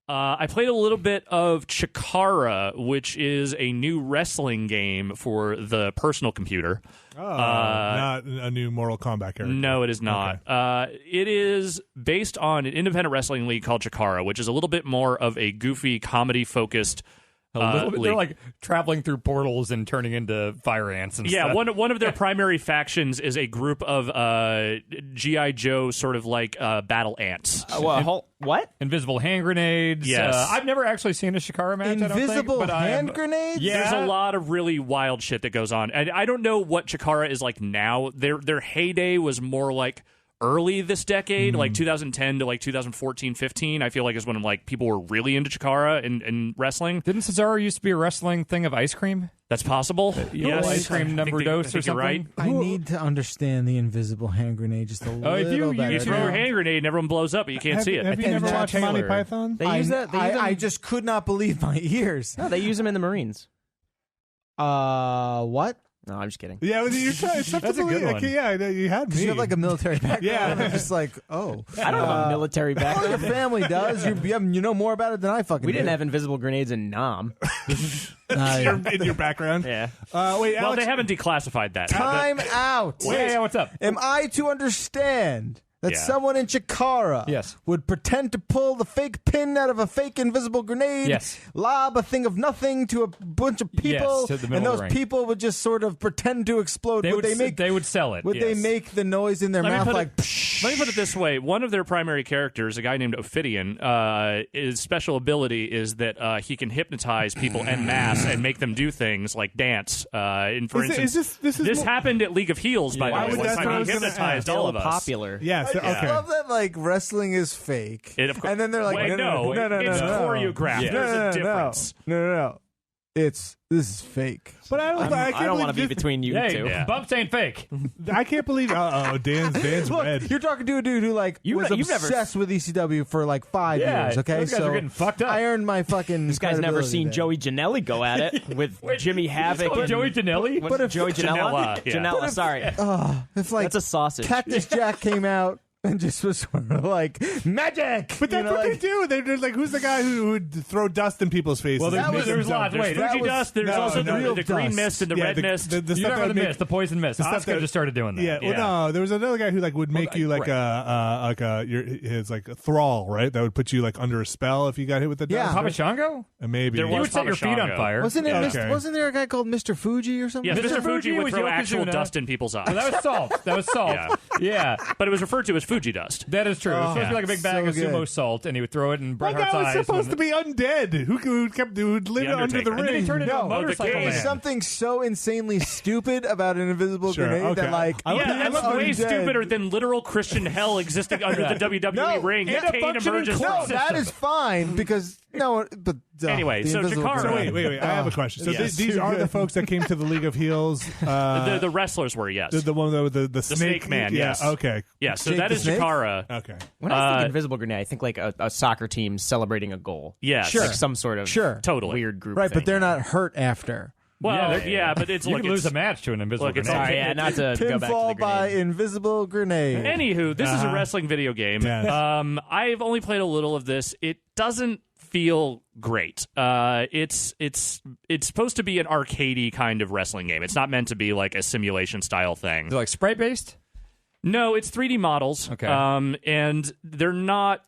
I played a little bit of Chikara, which is a new wrestling game for the personal computer. Not a new Mortal Kombat character. No, it is not. Okay. It is based on an independent wrestling league called Chikara, which is a little bit more of a goofy, comedy-focused league. They're like traveling through portals and turning into fire ants and stuff. Yeah, one of their primary factions is a group of G.I. Joe sort of like battle ants. What? Invisible hand grenades. Yes. I've never actually seen a Shikara match. Invisible I don't think, hand grenades? Yeah. There's a lot of really wild shit that goes on. And I don't know what Chikara is like now. Their heyday was more like early this decade, like 2010 to like 2014, 15. I feel like is when like people were really into Chikara and wrestling. Didn't Cesaro used to be a wrestling thing of ice cream? That's possible. Yes. Ice cream number dose or you're something? right. I need to understand the invisible hand grenade just a little if you better. You throw your hand grenade and everyone blows up, but you can't see it. Have you And never Jack watched Monty Taylor. Python? They use that. They use them, I just could not believe my ears. no, they use them in the Marines. What? No, I'm just kidding. Yeah, you're trying. It's That's a good one. Okay, yeah, you had me. Because you have like a military background. Yeah. And I'm just like, oh. I don't have a military Well, your background. family does. You know more about it than I fucking We do. didn't have invisible grenades in Nam. in your background. Yeah. Wait, Well, Alex, they haven't declassified that. Time out. Yeah, what's up? Am I to understand that Yeah. someone in Chikara Yes. would pretend to pull the fake pin out of a fake invisible grenade, Yes. lob a thing of nothing to a bunch of people, Yes, to the middle and of those the ring. people would just sort of pretend to explode? They would make? they would sell it. Would they yes. make the noise in their Let me mouth put like? Let me put it this way: one of their primary characters, a guy named Ophidian, his special ability is that he can hypnotize people en masse and make them do things like dance. And for instance, this happened at League of Heels. By Why the would way, that's one what I time was he gonna hypnotized ask. all Still of us. popular. Yes. Okay. I love that like wrestling is fake. And then they're like, Wait, no, it's choreographed. Yeah. There's a difference. No. This is fake. But I don't. I I can't don't want to be believe this- between you Hey, two. Yeah. bumps ain't fake. I can't believe. Dan's Look, red. you're talking to a dude who like You've was never- obsessed with ECW for like 5 Yeah, years. Okay, those guys so are getting fucked up. I earned my fucking. This guy's never credibility seen there. Joey Janela go at it with Jimmy Havoc. Oh, and- Joey Janelli? What, But if- Joey Janela? Janela, yeah. Janela, sorry. If like That's a sausage. Cactus Jack came out and just was sort of like magic. But that's what they do. They're like, who's the guy who would throw dust in people's faces? Well, That was- there's lots. There's Wait, Fuji that was- dust. There's no, also no, the real green dust. mist and the red mist. The you stuff remember that the make- mist, the poison mist. stuff Oscar that- just started doing that. Yeah, Yeah. well, no, there was another guy who like would make you like his like a thrall, right? That would put you like under a spell if you got hit with the Yeah. dust. Papa Shango? Maybe. There He was would set your feet on Papa fire. Wasn't it? Okay. Wasn't there a guy called Mr. Fuji or something? Yes, Mr. Mr. Fuji Fuji would was throw actual Yokozuna. dust in people's eyes. Well, that was salt. That was salt. Yeah. But it was referred to as Fuji dust. That is true. It was supposed to be like a big bag so of good. sumo salt, and he would throw it in Bret That Hart's guy was eyes. supposed to be undead. Who'd live under Undertaker. the And ring? then he turned into a No, motorcycle game. There's man. something so insanely stupid about an invisible Sure, grenade okay. that like I love Yeah, that- that's I love way undead. stupider than literal Christian hell existing under the WWE No, ring. and a Kane functioning emerges court from No, the that system. is fine because but Anyway, the so invisible Chikara- So grenade. wait. I have a question. So Yes. these are the folks that came to the League of Heels. The wrestlers were, yes. The one with the Snake Man, Yeah. yes. Okay. Yeah, so Jake that the is Snake? Chikara. Okay. When I think invisible grenade, I think like a soccer team celebrating a goal. Yes. Sure. Like some sort of Totally. weird group Right, thing. but they're not hurt after. Well, yeah, but it's You look, could lose it's- a match to an invisible Look, it's grenade. Sorry, yeah, not to go back to the Pinfall by grenade. invisible grenade. Anywho, this is a wrestling video game. Yes. I've only played a little of this. It doesn't feel great. It's supposed to be an arcadey kind of wrestling game. It's not meant to be like a simulation style thing. They're like sprite based? No, it's 3D models. Okay. And they're not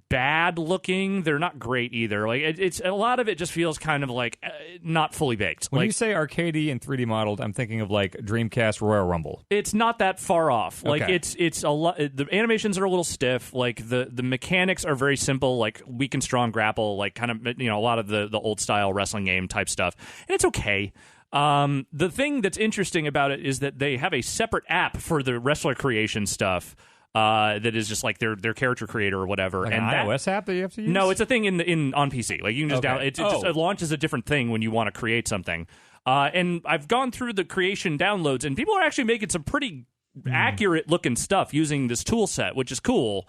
bad looking. They're not great either. Like it's a lot of it just feels kind of like not fully baked. When like you say arcadey and 3D modeled, I'm thinking of like Dreamcast Royal Rumble. it's not that far off. Like Okay. it's a lot. The animations are a little stiff. Like the mechanics are very simple. Like weak and strong grapple. Like kind of a lot of the old style wrestling game type stuff. And it's okay. The thing that's interesting about it is that they have a separate app for the wrestler creation stuff. That is just like their character creator or whatever, Like and an that, iOS app that you have to use? No, it's a thing in on PC. Like you can just Okay. download. It launches a different thing when you want to create something. And I've gone through the creation downloads, and people are actually making some pretty accurate looking stuff using this tool set, which is cool.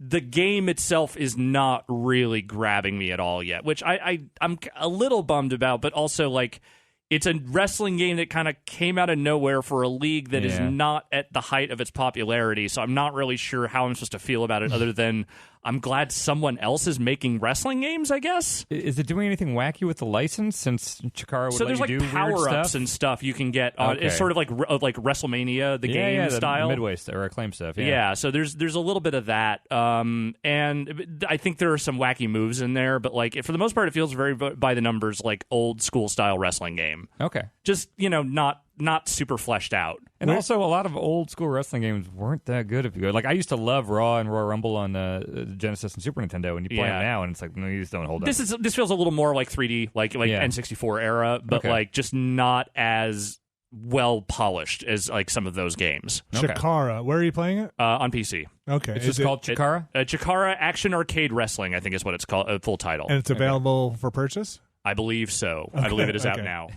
The game itself is not really grabbing me at all yet, which I'm a little bummed about, but also like. It's a wrestling game that kind of came out of nowhere for a league that is Yeah. not at the height of its popularity, so I'm not really sure how I'm supposed to feel about it other than I'm glad someone else is making wrestling games, I guess. Is it doing anything wacky with the license since Chikara would So there's let you like do power weird ups stuff? and stuff you can get. Okay. It's sort of like WrestleMania, the game the style. Midway or Acclaim stuff. Yeah, so there's a little bit of that, and I think there are some wacky moves in there, but like for the most part, it feels very by the numbers, like old school style wrestling game. Okay. Just not super fleshed out. And also, a lot of old school wrestling games weren't that good. If you go, like I used to love Raw and Royal Rumble on Genesis and Super Nintendo, and you play them now, and it's like no, you just don't hold up. This feels a little more like 3D, like N64 era, but like just not as well polished as like some of those games. Chikara, where are you playing it? On PC. Okay, It's just called Chikara? Chikara Action Arcade Wrestling, I think is what it's called, full title. And it's available for purchase? I believe so. I believe it is out now.